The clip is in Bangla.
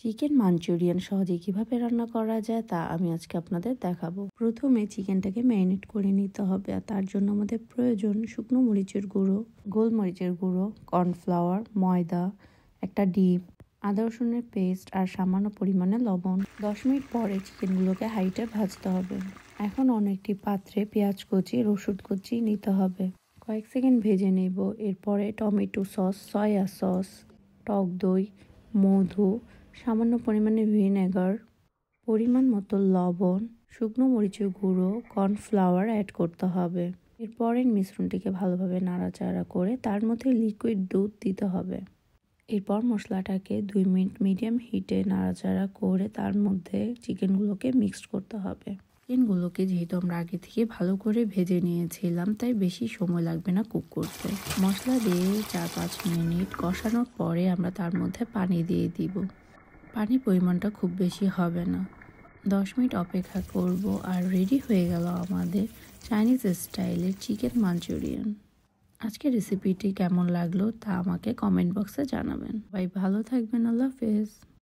চিকেন মাঞ্চুরিয়ান সহজে কিভাবে রান্না করা যায় তা আমি আজকে আপনাদের দেখাবো। প্রথমে চিকেনটাকে ম্যারিনেট করে নিতে হবে, আর তার জন্য আমাদের প্রয়োজন শুকনো মরিচের গুঁড়ো, গোলমরিচের গুঁড়ো, কর্নফ্লাওয়ার, ময়দা, একটা ডিম, আদা রসুনের পেস্ট আর সামান্য পরিমাণে লবণ। 10 মিনিট পরে চিকেনগুলোকে হাইটে ভাজতে হবে। এখন অন্য একটি পাত্রে পেঁয়াজ কুচি, রসুন কুচি নিতে হবে। কয়েক সেকেন্ড ভেজে নেব। এরপরে টমেটো সস, সয়া সস, টক দই, মধু, সামান্য পরিমাণে ভিনেগার, পরিমাণ মতো লবণ, শুকনো মরিচের গুঁড়ো, কর্নফ্লাওয়ার অ্যাড করতে হবে। এরপরের মিশ্রণটিকে ভালোভাবে নাড়াচাড়া করে তার মধ্যে লিকুইড দুধ দিতে হবে। এরপর মশলাটাকে 2 মিনিট মিডিয়াম হিটে নাড়াচাড়া করে তার মধ্যে চিকেনগুলোকে মিক্সড করতে হবে। চিকেনগুলোকে যেহেতু আমরা আগে থেকে ভালো করে ভেজে নিয়েছিলাম, তাই বেশি সময় লাগবে না কুক করতে। মশলা দিয়ে 4-5 মিনিট কষানোর পরে আমরা তার মধ্যে পানি দিয়ে দিব। পানির পরিমাণটা খুব বেশি হবে না। 10 মিনিট অপেক্ষা করব, আর রেডি হয়ে গেল আমাদের চাইনিজ স্টাইলের চিকেন মাঞ্চুরিয়ান। আজকের রেসিপিটি কেমন লাগলো তা আমাকে কমেন্ট বক্সে জানাবেন। ভালো থাকবেন। আল্লাহ হাফেজ।